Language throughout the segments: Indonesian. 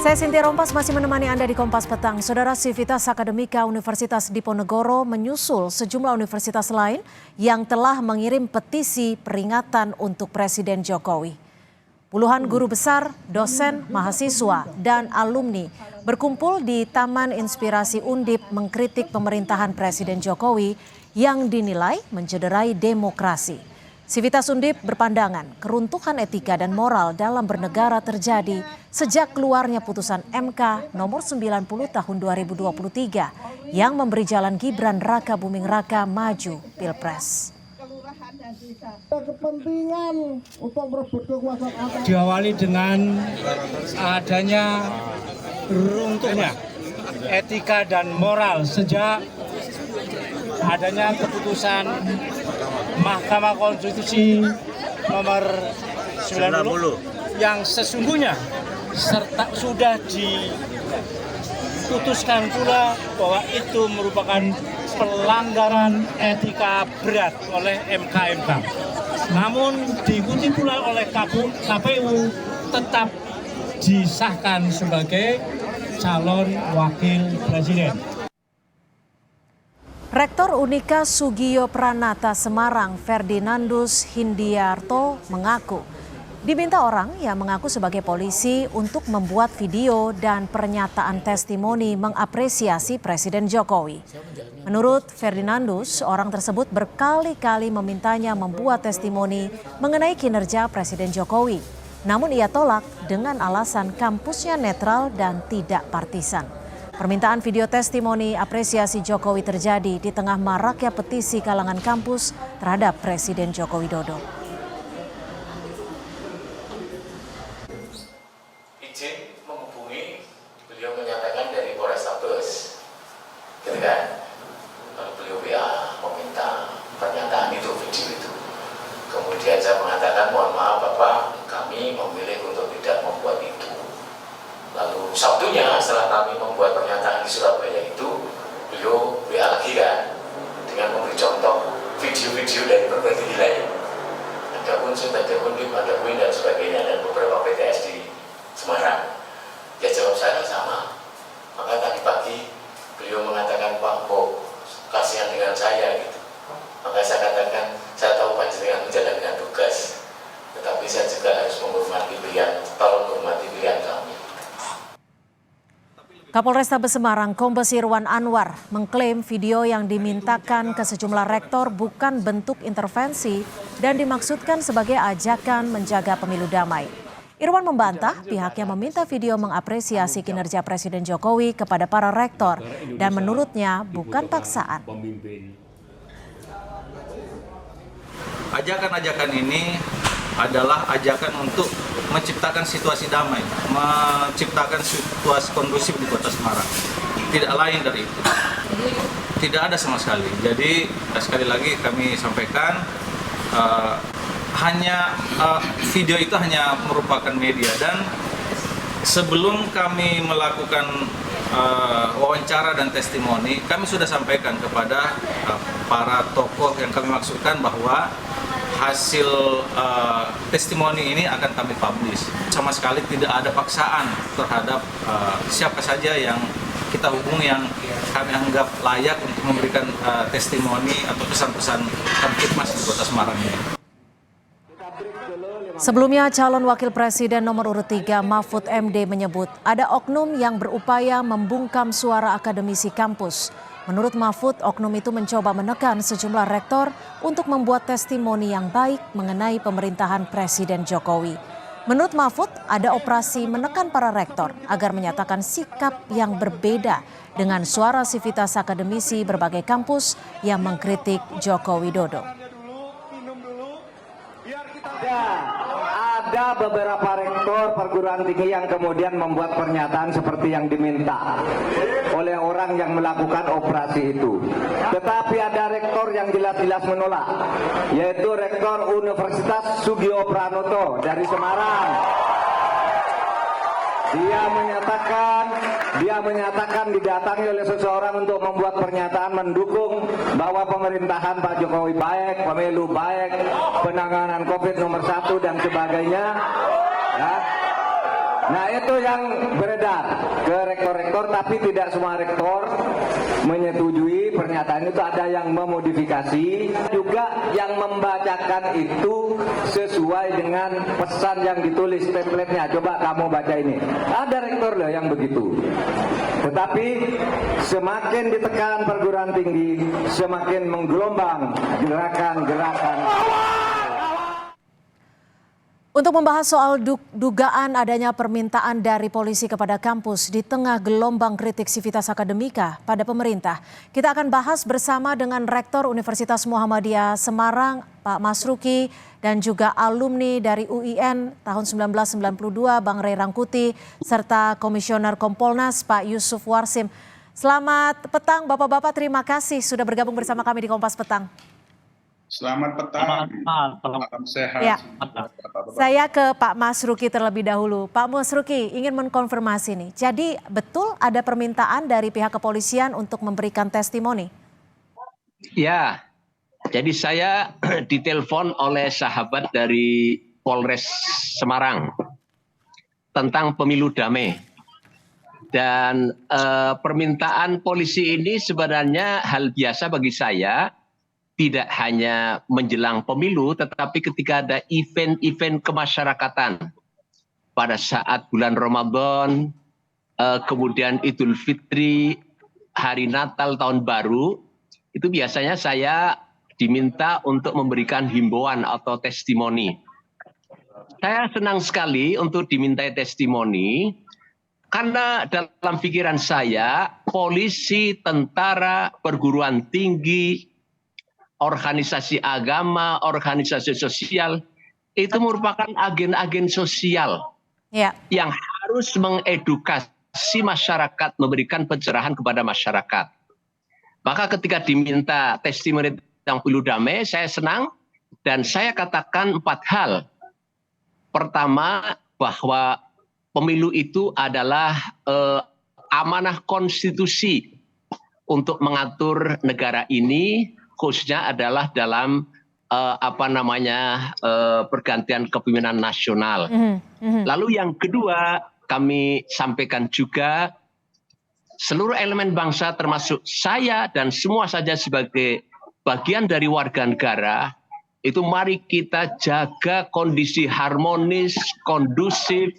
Saya Cynthia Rompas masih menemani Anda di Kompas Petang. Saudara, Civitas Akademika Universitas Diponegoro menyusul sejumlah universitas lain yang telah mengirim petisi peringatan untuk Presiden Jokowi. Puluhan guru besar, dosen, mahasiswa, dan alumni berkumpul di Taman Inspirasi Undip mengkritik pemerintahan Presiden Jokowi yang dinilai mencederai demokrasi. Civitas Undip berpandangan keruntuhan etika dan moral dalam bernegara terjadi sejak keluarnya putusan MK nomor 90 tahun 2023 yang memberi jalan Gibran Raka Buming Raka maju Pilpres. Kepentingan untuk merebut kekuasaan diawali dengan adanya runtuhnya etika dan moral sejak adanya keputusan Mahkamah Konstitusi nomor 90 yang sesungguhnya serta sudah diputuskan pula bahwa itu merupakan pelanggaran etika berat oleh MK. Namun diikuti pula oleh KPU tetap disahkan sebagai calon wakil presiden. Rektor Unika Sugiyo Pranata Semarang Ferdinandus Hindiarto mengaku diminta orang yang mengaku sebagai polisi untuk membuat video dan pernyataan testimoni mengapresiasi Presiden Jokowi. Menurut Ferdinandus, orang tersebut berkali-kali memintanya membuat testimoni mengenai kinerja Presiden Jokowi. Namun ia tolak dengan alasan kampusnya netral dan tidak partisan. Permintaan video testimoni apresiasi Jokowi terjadi di tengah maraknya petisi kalangan kampus terhadap Presiden Joko Widodo. Izin menghubungi, beliau menyatakan dari Polrestabes, gitu kan? Lalu beliau WA meminta pernyataan itu, video itu. Kemudian saya mengatakan, mohon maaf Bapak, kami memilih untuk tidak membuat itu. Lalu Sabtunya setelah kami membuat pernyataan di Surabaya itu, beliau WA lagi kan, dengan memberi contoh video-video dari berbagai wilayah. Ada unsur, ada undip, ada UIN dan sebagainya, dan beberapa PTS di Semarang. Ya jawab saya sama. Maka tadi pagi beliau mengatakan, Pak, kok kasihan dengan saya gitu. Maka saya katakan, saya tahu panjenengan menjalankan tugas, tetapi saya juga harus menghormati pilihan, tolong menghormati pilihan kami. Kapolrestabes Semarang Kombes Irwan Anwar mengklaim video yang dimintakan ke sejumlah rektor bukan bentuk intervensi dan dimaksudkan sebagai ajakan menjaga pemilu damai. Irwan membantah pihaknya meminta video mengapresiasi kinerja Presiden Jokowi kepada para rektor dan menurutnya bukan paksaan. Ajakan-ajakan ini adalah ajakan untuk menciptakan situasi damai, menciptakan situasi kondusif di Kota Semarang. Tidak lain dari itu. Tidak ada sama sekali. Jadi sekali lagi kami sampaikan video itu hanya merupakan media, dan sebelum kami melakukan wawancara dan testimoni, kami sudah sampaikan kepada para tokoh yang kami maksudkan bahwa hasil testimoni ini akan kami publish. Sama sekali tidak ada paksaan terhadap siapa saja yang kita hubungi yang kami anggap layak untuk memberikan testimoni atau pesan-pesan Kamtipmas di Kota Semarang ini. Sebelumnya, calon wakil presiden nomor urut 3 Mahfud MD menyebut ada oknum yang berupaya membungkam suara akademisi kampus. Menurut Mahfud, oknum itu mencoba menekan sejumlah rektor untuk membuat testimoni yang baik mengenai pemerintahan Presiden Jokowi. Menurut Mahfud, ada operasi menekan para rektor agar menyatakan sikap yang berbeda dengan suara sivitas akademisi berbagai kampus yang mengkritik Joko Widodo. Ada beberapa rektor perguruan tinggi yang kemudian membuat pernyataan seperti yang diminta oleh orang yang melakukan operasi itu. Tetapi ada rektor yang jelas-jelas menolak, yaitu Rektor Universitas Sugiyo Pranoto dari Semarang. Dia menyatakan didatangi oleh seseorang untuk membuat pernyataan mendukung bahwa pemerintahan Pak Jokowi baik, pemilu baik, penanganan COVID nomor 1 dan sebagainya. Ya. Nah itu yang beredar ke rektor-rektor, tapi tidak semua rektor menyetujui pernyataan itu. Ada yang memodifikasi, juga yang membacakan itu sesuai dengan pesan yang ditulis template-nya. Coba kamu baca ini. Ada rektor loh yang begitu. Tetapi semakin ditekan perguruan tinggi, semakin menggelombang gerakan-gerakan. Untuk membahas soal dugaan adanya permintaan dari polisi kepada kampus di tengah gelombang kritik Civitas Akademika pada pemerintah, kita akan bahas bersama dengan Rektor Universitas Muhammadiyah Semarang, Pak Masruki, dan juga alumni dari UIN tahun 1992, Bang Ray Rangkuti, serta Komisioner Kompolnas, Pak Yusuf Warsim. Selamat petang Bapak-Bapak, terima kasih sudah bergabung bersama kami di Kompas Petang. Selamat petang, salam sehat. Ya. Saya ke Pak Masruki terlebih dahulu. Pak Masruki ingin mengkonfirmasi nih, jadi betul ada permintaan dari pihak kepolisian untuk memberikan testimoni? Ya, jadi saya ditelepon oleh sahabat dari Polres Semarang tentang pemilu damai. Dan permintaan polisi ini sebenarnya hal biasa bagi saya. Tidak hanya menjelang pemilu, tetapi ketika ada event-event kemasyarakatan pada saat bulan Ramadan, kemudian Idul Fitri, hari Natal, Tahun Baru, itu biasanya saya diminta untuk memberikan himbauan atau testimoni. Saya senang sekali untuk dimintai testimoni, karena dalam pikiran saya, polisi, tentara, perguruan tinggi, organisasi agama, organisasi sosial, itu merupakan agen-agen sosial yang harus mengedukasi masyarakat, memberikan pencerahan kepada masyarakat. Maka ketika diminta testimoni tentang pemilu damai, saya senang dan saya katakan 4 hal. Pertama, bahwa pemilu itu adalah amanah konstitusi untuk mengatur negara ini, khususnya adalah dalam pergantian kepemimpinan nasional. Lalu yang kedua, kami sampaikan juga seluruh elemen bangsa termasuk saya dan semua saja sebagai bagian dari warga negara, itu mari kita jaga kondisi harmonis, kondusif,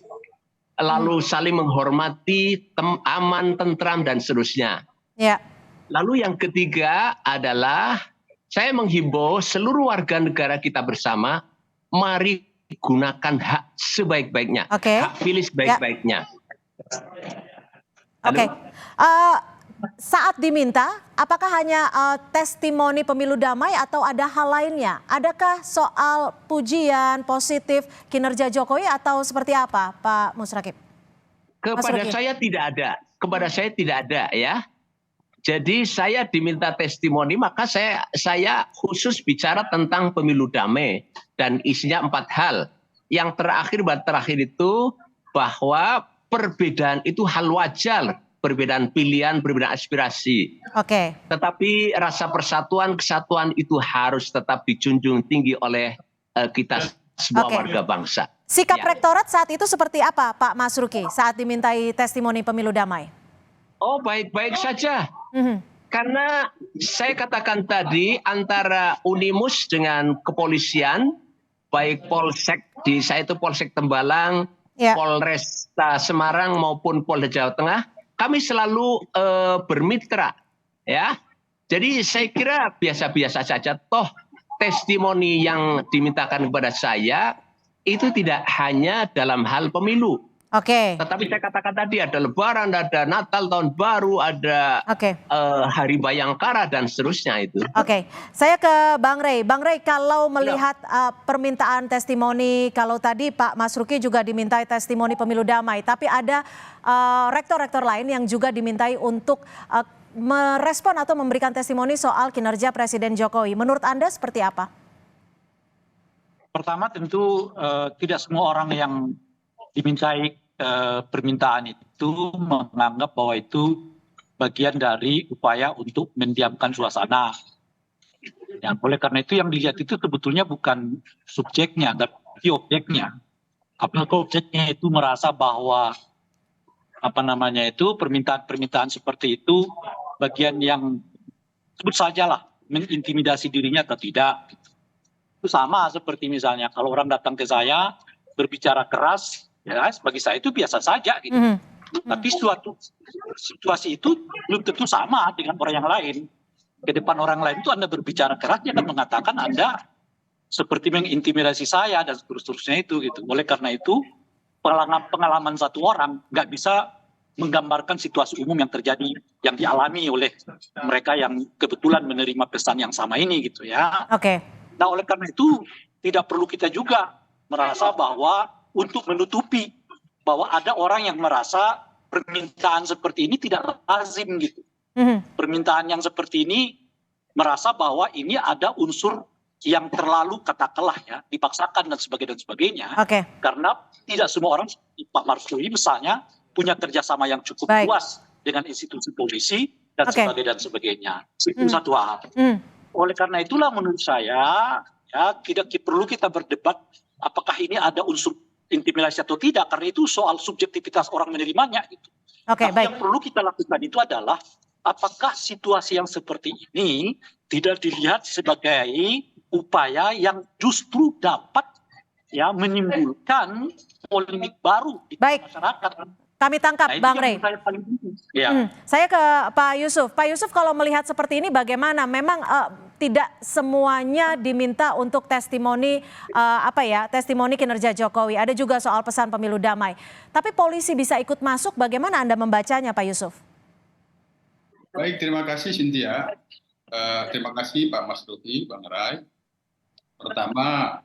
lalu saling menghormati, aman, tentram, dan seterusnya. Ya. Lalu yang ketiga adalah saya menghimbau seluruh warga negara kita bersama, mari gunakan hak sebaik-baiknya, hak pilih sebaik-baiknya. Oke. Saat diminta, apakah hanya testimoni pemilu damai atau ada hal lainnya? Adakah soal pujian positif kinerja Jokowi atau seperti apa, Pak Musrakib? Kepada saya tidak ada. Kepada saya tidak ada ya. Jadi saya diminta testimoni, maka saya khusus bicara tentang pemilu damai dan isinya 4 hal. Yang terakhir itu bahwa perbedaan itu hal wajar, perbedaan pilihan, perbedaan aspirasi. Oke. Tetapi rasa persatuan, kesatuan itu harus tetap dijunjung tinggi oleh kita semua warga bangsa. Sikap rektorat saat itu seperti apa, Pak Masruki, saat dimintai testimoni pemilu damai? Oh, baik-baik saja. Karena saya katakan tadi antara Unimus dengan kepolisian, baik Polsek, saya itu Polsek Tembalang, Polresta Semarang maupun Polda Jawa Tengah, kami selalu bermitra, ya. Jadi saya kira biasa-biasa saja. Toh testimoni yang dimintakan kepada saya itu tidak hanya dalam hal pemilu. Oke. Tetapi saya katakan tadi ada Lebaran, ada Natal, Tahun Baru, ada Hari Bayangkara dan seterusnya itu. Oke, saya ke Bang Ray. Bang Ray, kalau melihat permintaan testimoni, kalau tadi Pak Masruki juga dimintai testimoni pemilu damai, tapi ada rektor-rektor lain yang juga dimintai untuk merespon atau memberikan testimoni soal kinerja Presiden Jokowi. Menurut Anda seperti apa? Pertama tentu tidak semua orang yang dimintai permintaan itu menganggap bahwa itu bagian dari upaya untuk mendiamkan suasana. Ya, oleh karena itu yang dilihat itu sebetulnya bukan subjeknya, tapi objeknya. apakah objeknya itu merasa bahwa permintaan-permintaan seperti itu bagian yang sebut sajalah mengintimidasi dirinya atau tidak. Itu sama seperti misalnya kalau orang datang ke saya berbicara keras, ya bagi saya itu biasa saja gitu. Tapi suatu situasi itu belum tentu sama dengan orang yang lain. Ke depan orang lain itu Anda berbicara keras, dia akan mengatakan Anda seperti mengintimidasi saya dan seterusnya itu gitu. Oleh karena itu pengalaman satu orang nggak bisa menggambarkan situasi umum yang terjadi, yang dialami oleh mereka yang kebetulan menerima pesan yang sama ini gitu ya. Oke. Nah oleh karena itu tidak perlu kita juga merasa bahwa untuk menutupi bahwa ada orang yang merasa permintaan seperti ini tidak lazim gitu. Permintaan yang seperti ini merasa bahwa ini ada unsur yang terlalu katakanlah ya dipaksakan dan sebagainya. Oke. Karena tidak semua orang seperti Pak Marsudi misalnya punya kerjasama yang cukup luas dengan institusi polisi dan sebagainya. Itu satu hal. Oleh karena itulah menurut saya ya tidak perlu kita berdebat apakah ini ada unsur intimidasi atau tidak, karena itu soal subjektivitas orang menerimanya gitu. Tapi yang perlu kita lakukan itu adalah apakah situasi yang seperti ini tidak dilihat sebagai upaya yang justru dapat ya menimbulkan polemik baru di masyarakat. Kami tangkap, Bang Rey. Saya ke Pak Yusuf. Pak Yusuf, kalau melihat seperti ini bagaimana? Memang tidak semuanya diminta untuk testimoni testimoni kinerja Jokowi. Ada juga soal pesan pemilu damai. Tapi polisi bisa ikut masuk. Bagaimana Anda membacanya, Pak Yusuf? Baik, terima kasih Cynthia. Terima kasih Pak Mas Ruki, Bang Rai. Pertama,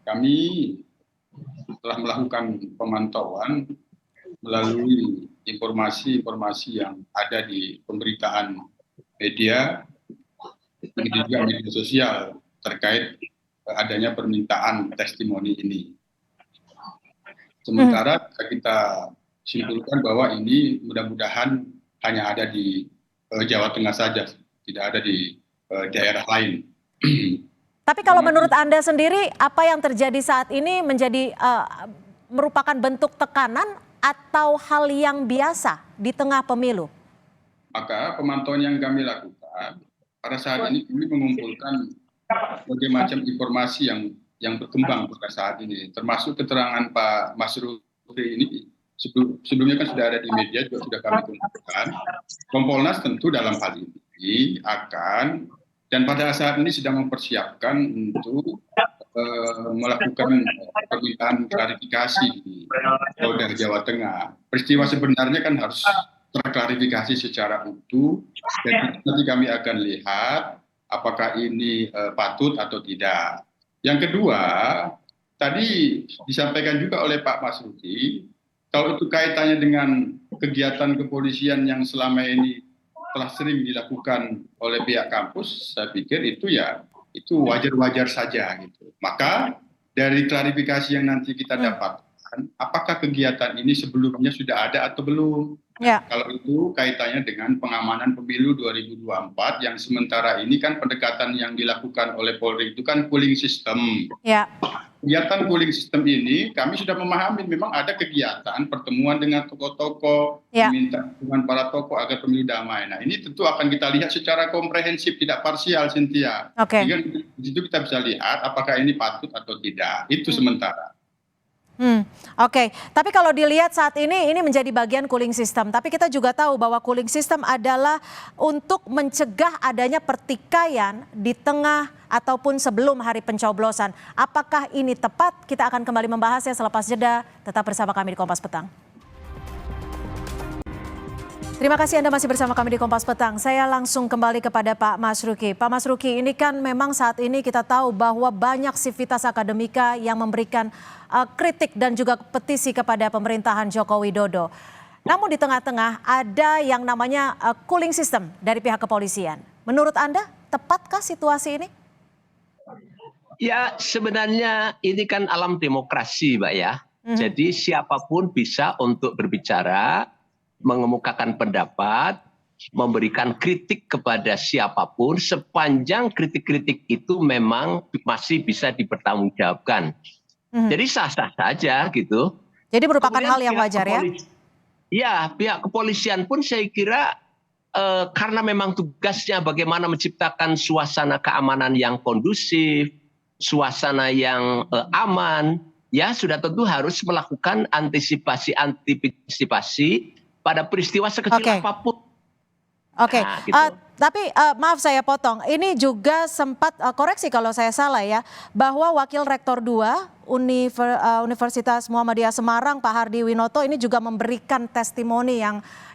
kami telah melakukan pemantauan melalui informasi-informasi yang ada di pemberitaan media, juga media sosial terkait adanya permintaan testimoni ini. Sementara kita simpulkan bahwa ini mudah-mudahan hanya ada di Jawa Tengah saja, tidak ada di daerah lain. Tapi kalau menurut Anda sendiri, apa yang terjadi saat ini menjadi merupakan bentuk tekanan atau hal yang biasa di tengah pemilu? Maka pemantauan yang kami lakukan, pada saat ini kami mengumpulkan berbagai macam informasi yang berkembang pada saat ini, termasuk keterangan Pak Mas Ruki ini sebelumnya kan sudah ada di media, juga sudah kami kumpulkan. Kompolnas tentu dalam hal ini akan dan pada saat ini sedang mempersiapkan untuk melakukan permintaan klarifikasi di Polda Jawa Tengah. Peristiwa sebenarnya kan harus terklarifikasi secara utuh dan nanti kami akan lihat apakah ini patut atau tidak. Yang kedua, tadi disampaikan juga oleh Pak Mas Ruki, kalau itu kaitannya dengan kegiatan kepolisian yang selama ini telah sering dilakukan oleh pihak kampus, saya pikir itu wajar-wajar saja gitu. Maka dari klarifikasi yang nanti kita dapatkan, apakah kegiatan ini sebelumnya sudah ada atau belum? Ya. Kalau itu kaitannya dengan pengamanan pemilu 2024 yang sementara ini kan pendekatan yang dilakukan oleh Polri itu kan cooling system. Ya. Kegiatan cooling system ini kami sudah memahami memang ada kegiatan pertemuan dengan tokoh-tokoh, meminta dukungan para tokoh agar pemilu damai. Nah ini tentu akan kita lihat secara komprehensif, tidak parsial, Cynthia. Sehingga di situ kita bisa lihat apakah ini patut atau tidak. Itu sementara. Oke, tapi kalau dilihat saat ini menjadi bagian cooling system. Tapi kita juga tahu bahwa cooling system adalah untuk mencegah adanya pertikaian di tengah ataupun sebelum hari pencoblosan. Apakah ini tepat? Kita akan kembali membahasnya selepas jeda. Tetap bersama kami di Kompas Petang. Terima kasih Anda masih bersama kami di Kompas Petang. Saya langsung kembali kepada Pak Mas Ruki. Pak Mas Ruki, ini kan memang saat ini kita tahu bahwa banyak sivitas akademika yang memberikan kritik dan juga petisi kepada pemerintahan Joko Widodo. Namun di tengah-tengah ada yang namanya cooling system dari pihak kepolisian. Menurut Anda, tepatkah situasi ini? Ya, sebenarnya ini kan alam demokrasi, Mbak ya. Jadi siapapun bisa untuk berbicara, mengemukakan pendapat, memberikan kritik kepada siapapun sepanjang kritik-kritik itu memang masih bisa dipertanggungjawabkan Jadi sah-sah saja gitu. Jadi merupakan Kemudian hal yang pihak wajar ya? Ya, pihak kepolisian pun saya kira karena memang tugasnya bagaimana menciptakan suasana keamanan yang kondusif, suasana yang aman, ya sudah tentu harus melakukan antisipasi pada peristiwa sekecil apapun. Oke, Nah, gitu. tapi maaf saya potong, ini juga sempat koreksi kalau saya salah ya, bahwa Wakil Rektor 2 Universitas Muhammadiyah Semarang Pak Hardi Winoto ini juga memberikan testimoni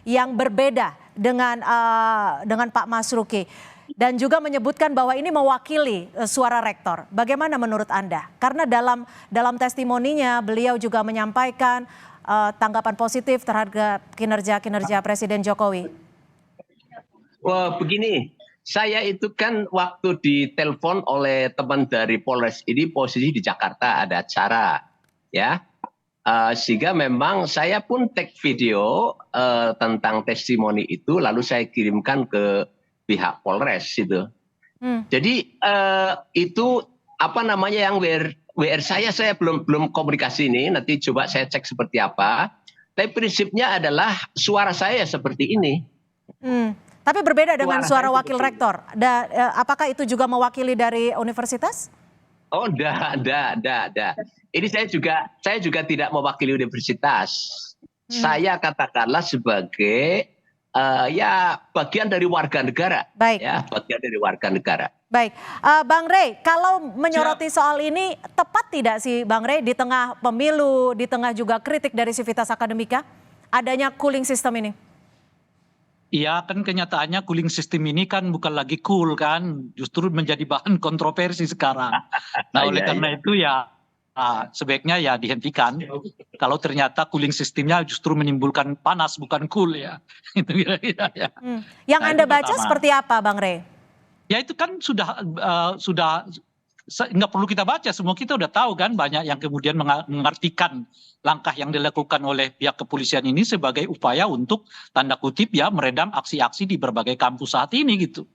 yang berbeda dengan Pak Masruki dan juga menyebutkan bahwa ini mewakili suara rektor. Bagaimana menurut Anda? Karena dalam testimoninya beliau juga menyampaikan tanggapan positif terhadap kinerja Presiden Jokowi. Wah, begini, saya itu kan waktu ditelepon oleh teman dari Polres ini posisi di Jakarta ada acara, ya, sehingga memang saya pun take video tentang testimoni itu, lalu saya kirimkan ke pihak Polres itu. Jadi itu apa namanya yang WR saya belum komunikasi ini, nanti coba saya cek seperti apa. Tapi prinsipnya adalah suara saya seperti ini. Tapi berbeda dengan suara wakil rektor. Apakah itu juga mewakili dari universitas? Oh, enggak. Ini saya juga tidak mewakili universitas. Saya katakanlah sebagai ya bagian dari warga negara. Baik. Ya, bagian dari warga negara. Baik, Bang Rey, kalau menyoroti soal ini tepat tidak sih Bang Rey di tengah pemilu, di tengah juga kritik dari Civitas Akademika, adanya cooling system ini? Iya, kan kenyataannya cooling system ini kan bukan lagi cool kan, justru menjadi bahan kontroversi sekarang. Nah, oleh karena itu ya sebaiknya ya dihentikan. Kalau ternyata cooling sistemnya justru menimbulkan panas bukan cool ya. Itu kira-kira ya. Yang Anda baca seperti apa, Bang Rey? Ya itu kan sudah nggak perlu kita baca, semua kita udah tahu kan, banyak yang kemudian mengartikan langkah yang dilakukan oleh pihak kepolisian ini sebagai upaya untuk tanda kutip ya meredam aksi-aksi di berbagai kampus saat ini gitu.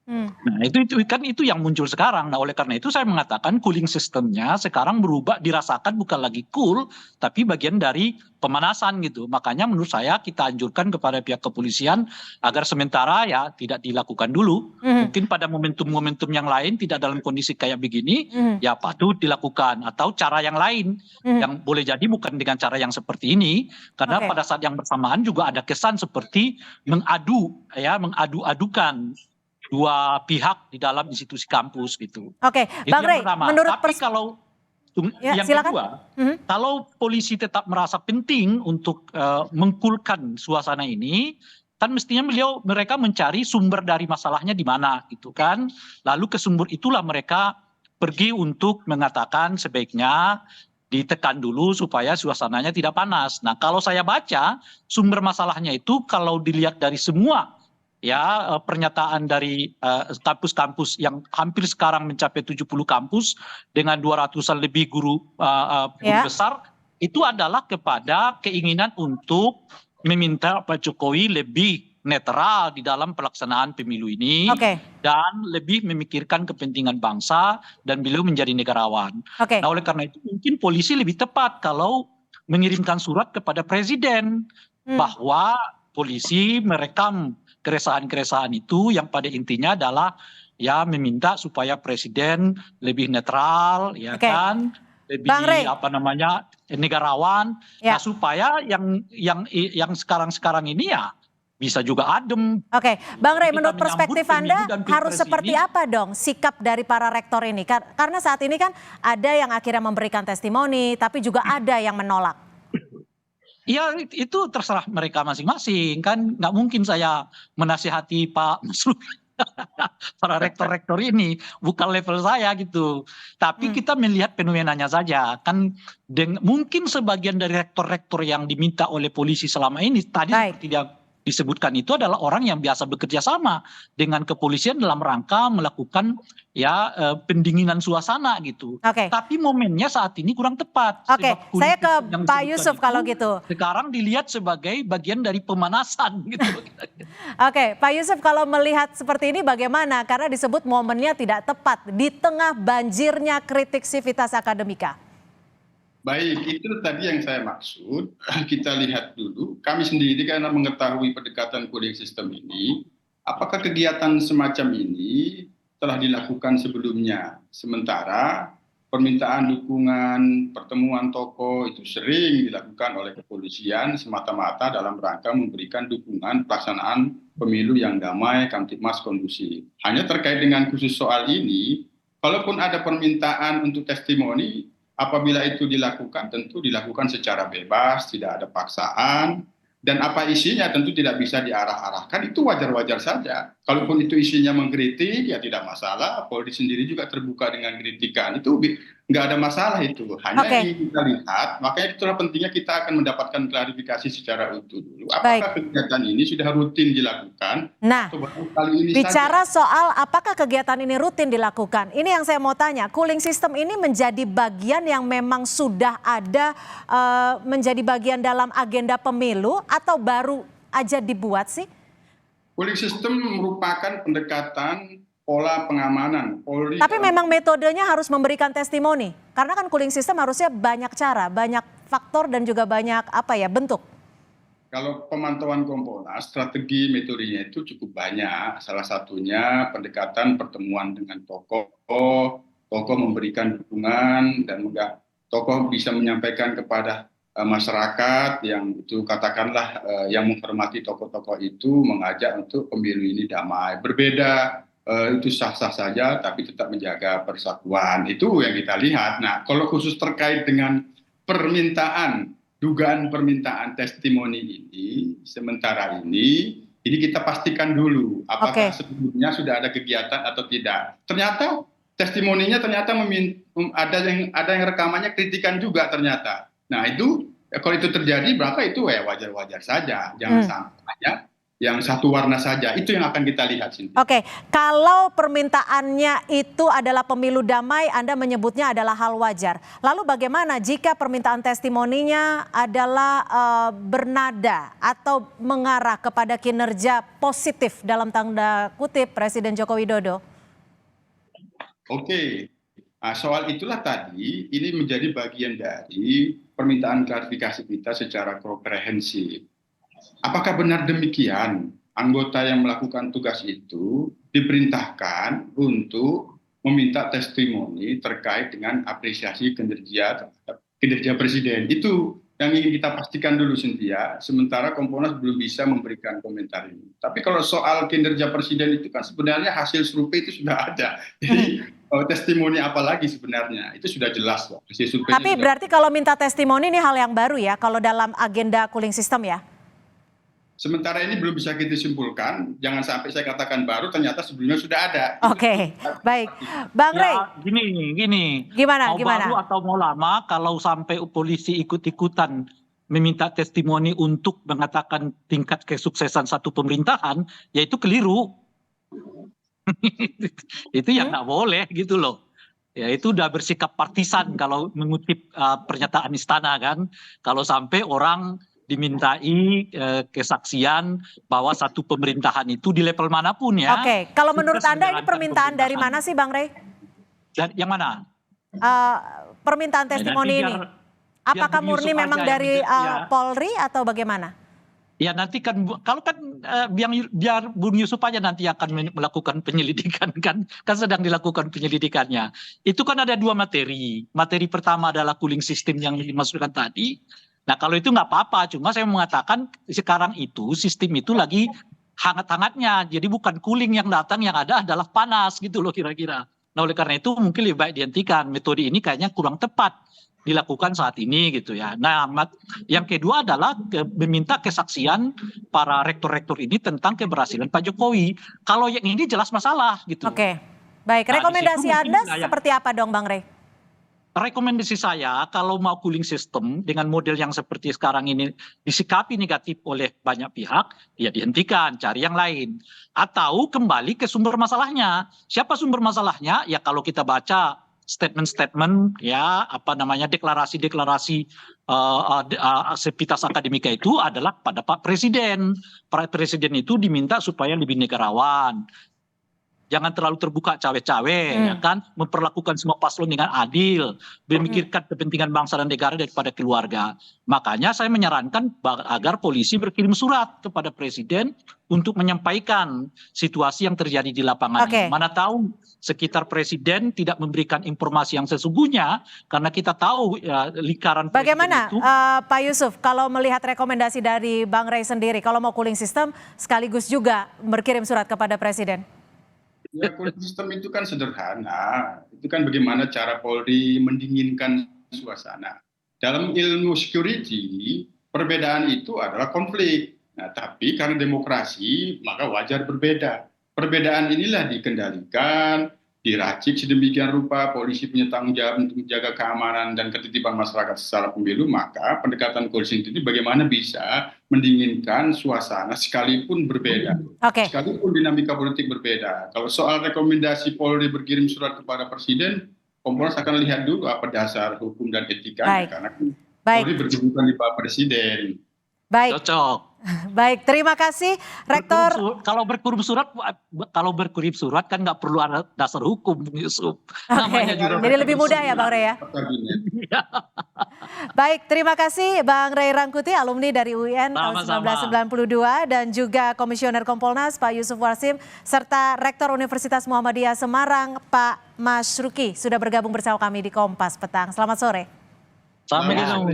Nah itu yang muncul sekarang. Nah oleh karena itu saya mengatakan cooling systemnya sekarang berubah, dirasakan bukan lagi cool tapi bagian dari pemanasan gitu. Makanya menurut saya kita anjurkan kepada pihak kepolisian agar sementara ya tidak dilakukan dulu. Mungkin pada momentum-momentum yang lain tidak dalam kondisi kayak begini ya patut dilakukan, atau cara yang lain yang boleh jadi bukan dengan cara yang seperti ini, karena pada saat yang bersamaan juga ada kesan seperti mengadu-adukan dua pihak di dalam institusi kampus gitu. Oke, Bang Rey, menurut tapi kalau yang kedua, kalau polisi tetap merasa penting untuk mengkulkan suasana ini, kan mestinya mereka mencari sumber dari masalahnya di mana gitu kan. Lalu ke sumber itulah mereka pergi untuk mengatakan sebaiknya ditekan dulu supaya suasananya tidak panas. Nah, kalau saya baca sumber masalahnya itu kalau dilihat dari semua pernyataan dari kampus-kampus yang hampir sekarang mencapai 70 kampus dengan 200-an lebih guru besar, itu adalah kepada keinginan untuk meminta Pak Jokowi lebih netral di dalam pelaksanaan pemilu ini dan lebih memikirkan kepentingan bangsa dan beliau menjadi negarawan. Nah oleh karena itu mungkin polisi lebih tepat kalau mengirimkan surat kepada presiden bahwa polisi merekam keresahan-keresahan itu yang pada intinya adalah ya meminta supaya presiden lebih netral kan, lebih negarawan, nah supaya yang sekarang ini ya bisa juga adem. Oke, Bang Rey, menurut perspektif Anda harus seperti apa dong sikap dari para rektor ini? Karena saat ini kan ada yang akhirnya memberikan testimoni, tapi juga ada yang menolak. Ya itu terserah mereka masing-masing kan, nggak mungkin saya menasihati Pak Masruki para rektor-rektor ini, bukan level saya gitu. Tapi kita melihat fenomenanya saja kan, mungkin sebagian dari rektor-rektor yang diminta oleh polisi selama ini tadi seperti yang disebutkan itu adalah orang yang biasa bekerja sama dengan kepolisian dalam rangka melakukan pendinginan suasana gitu. Tapi momennya saat ini kurang tepat. Saya ke Pak Yusuf kalau gitu. Sekarang dilihat sebagai bagian dari pemanasan gitu. Pak Yusuf, kalau melihat seperti ini bagaimana? Karena disebut momennya tidak tepat di tengah banjirnya kritik Civitas Akademika. Baik, itu tadi yang saya maksud. Kita lihat dulu, kami sendiri karena mengetahui pendekatan cooling system ini, apakah kegiatan semacam ini telah dilakukan sebelumnya. Sementara permintaan dukungan, pertemuan tokoh itu sering dilakukan oleh kepolisian semata-mata dalam rangka memberikan dukungan pelaksanaan pemilu yang damai, kamtibmas, kondusif. Hanya terkait dengan khusus soal ini, kalaupun ada permintaan untuk testimoni, apabila itu dilakukan, tentu dilakukan secara bebas, tidak ada paksaan, dan apa isinya tentu tidak bisa diarah-arahkan, itu wajar-wajar saja. Kalaupun itu isinya mengkritik, ya tidak masalah. Polri sendiri juga terbuka dengan kritikan, itu nggak ada masalah itu. Hanya yang kita lihat, makanya itulah pentingnya kita akan mendapatkan klarifikasi secara utuh dulu. Apakah kegiatan ini sudah rutin dilakukan? Nah, atau baru kali ini bicara saja? soal apakah kegiatan ini rutin dilakukan, ini yang saya mau tanya, cooling system ini menjadi bagian yang memang sudah ada menjadi bagian dalam agenda pemilu atau baru aja dibuat sih? Cooling system merupakan pendekatan pola pengamanan Polri. Tapi memang metodenya harus memberikan testimoni, karena kan cooling system harusnya banyak cara, banyak faktor dan juga banyak bentuk. Kalau pemantauan Kompolnas, strategi metodenya itu cukup banyak. Salah satunya pendekatan pertemuan dengan tokoh memberikan dukungan dan juga tokoh bisa menyampaikan kepada masyarakat yang itu katakanlah yang menghormati tokoh-tokoh itu mengajak untuk pemilu ini damai. Berbeda itu sah-sah saja tapi tetap menjaga persatuan. Itu yang kita lihat. Nah, kalau khusus terkait dengan dugaan permintaan testimoni ini, sementara ini kita pastikan dulu apakah sebelumnya sudah ada kegiatan atau tidak. Ternyata testimoninya ada yang rekamannya kritikan juga ternyata. Nah itu kalau itu terjadi maka itu wajar-wajar saja, jangan sampai yang satu warna saja, itu yang akan kita lihat. Oke, kalau permintaannya itu adalah pemilu damai, Anda menyebutnya adalah hal wajar. Lalu bagaimana jika permintaan testimoninya adalah bernada atau mengarah kepada kinerja positif dalam tanda kutip Presiden Joko Widodo? Oke, nah, soal itulah tadi ini menjadi bagian dari permintaan klarifikasi kita secara komprehensif. Apakah benar demikian anggota yang melakukan tugas itu diperintahkan untuk meminta testimoni terkait dengan apresiasi kinerja Presiden? Itu yang ingin kita pastikan dulu, Cynthia. Sementara Kompolnas belum bisa memberikan komentar ini. Tapi kalau soal kinerja Presiden itu kan sebenarnya hasil survei itu sudah ada. Jadi testimoni apa lagi sebenarnya? Itu sudah jelas kok. Tapi berarti kalau minta testimoni ini hal yang baru ya kalau dalam agenda cooling system ya? Sementara ini belum bisa kita simpulkan, jangan sampai saya katakan baru, ternyata sebelumnya sudah ada. Oke, baik. Bang Rey. Gini. Gimana? Baru atau mau lama, kalau sampai polisi ikut-ikutan meminta testimoni untuk mengatakan tingkat kesuksesan satu pemerintahan, ya itu keliru. Itu yang nggak boleh gitu loh. Ya itu udah bersikap partisan kalau mengutip pernyataan istana kan. Kalau sampai orang dimintai kesaksian bahwa satu pemerintahan itu di level manapun ya. Oke, kalau menurut Anda ini permintaan dari mana sih Bang Rey? Yang mana? Permintaan testimoni ini. Apakah murni memang dari Polri atau bagaimana? Ya nanti kan, kalau kan biar Bung Yusuf aja nanti akan melakukan penyelidikan kan sedang dilakukan penyelidikannya. Itu kan ada dua materi. Materi pertama adalah cooling system yang dimasukkan tadi. Nah kalau itu nggak apa-apa, cuma saya mengatakan sekarang itu sistem itu lagi hangat-hangatnya, jadi bukan cooling yang datang, yang ada adalah panas gitu loh kira-kira. Nah oleh karena itu mungkin lebih baik dihentikan, metode ini kayaknya kurang tepat dilakukan saat ini gitu ya. Nah yang kedua adalah meminta kesaksian para rektor-rektor ini tentang keberhasilan Pak Jokowi. Kalau yang ini jelas masalah gitu. Oke, baik. Rekomendasi Anda seperti apa dong Bang Rey? Rekomendasi saya kalau mau cooling system dengan model yang seperti sekarang ini disikapi negatif oleh banyak pihak, ya dihentikan, cari yang lain. Atau kembali ke sumber masalahnya. Siapa sumber masalahnya? Ya kalau kita baca statement-statement, ya deklarasi-deklarasi Sivitas Akademika itu adalah pada Pak Presiden. Pak Presiden itu diminta supaya lebih negarawan. jangan terlalu terbuka cawe-cawe, ya kan, memperlakukan semua paslon dengan adil, memikirkan kepentingan bangsa dan negara daripada keluarga. Makanya saya menyarankan agar polisi berkirim surat kepada presiden untuk menyampaikan situasi yang terjadi di lapangan. Mana tahu sekitar presiden tidak memberikan informasi yang sesungguhnya, karena kita tahu ya, lingkaran Bagaimana presiden itu. Pak Yusuf, kalau melihat rekomendasi dari Bang Rey sendiri, kalau mau cooling system sekaligus juga berkirim surat kepada presiden? Ya, cooling system itu kan sederhana. Itu kan bagaimana cara Polri mendinginkan suasana. Dalam ilmu security, perbedaan itu adalah konflik. Nah, tapi karena demokrasi, maka wajar berbeda. Perbedaan inilah dikendalikan, diracik sedemikian rupa, polisi punya tanggung jawab untuk menjaga keamanan dan ketertiban masyarakat secara pemilu, maka pendekatan cooling itu bagaimana bisa mendinginkan suasana sekalipun berbeda. Sekalipun dinamika politik berbeda. Kalau soal rekomendasi Polri berkirim surat kepada Presiden, Kompolnas akan lihat dulu apa dasar hukum dan etikanya, karena Polri berkedudukan di Pak Presiden. Cocok. Baik, terima kasih Rektor. Kalau berkirim surat kan nggak perlu ada dasar hukum, Yusuf. Namanya juga jadi lebih mudah ya Bang Rey ya. Baik, terima kasih Bang Rey Rangkuti, alumni dari UIN tahun 1992 dan juga Komisioner Kompolnas Pak Yusuf Warsim serta Rektor Universitas Muhammadiyah Semarang Pak Masyruki sudah bergabung bersama kami di Kompas Petang. Selamat sore. Sampai ketemu.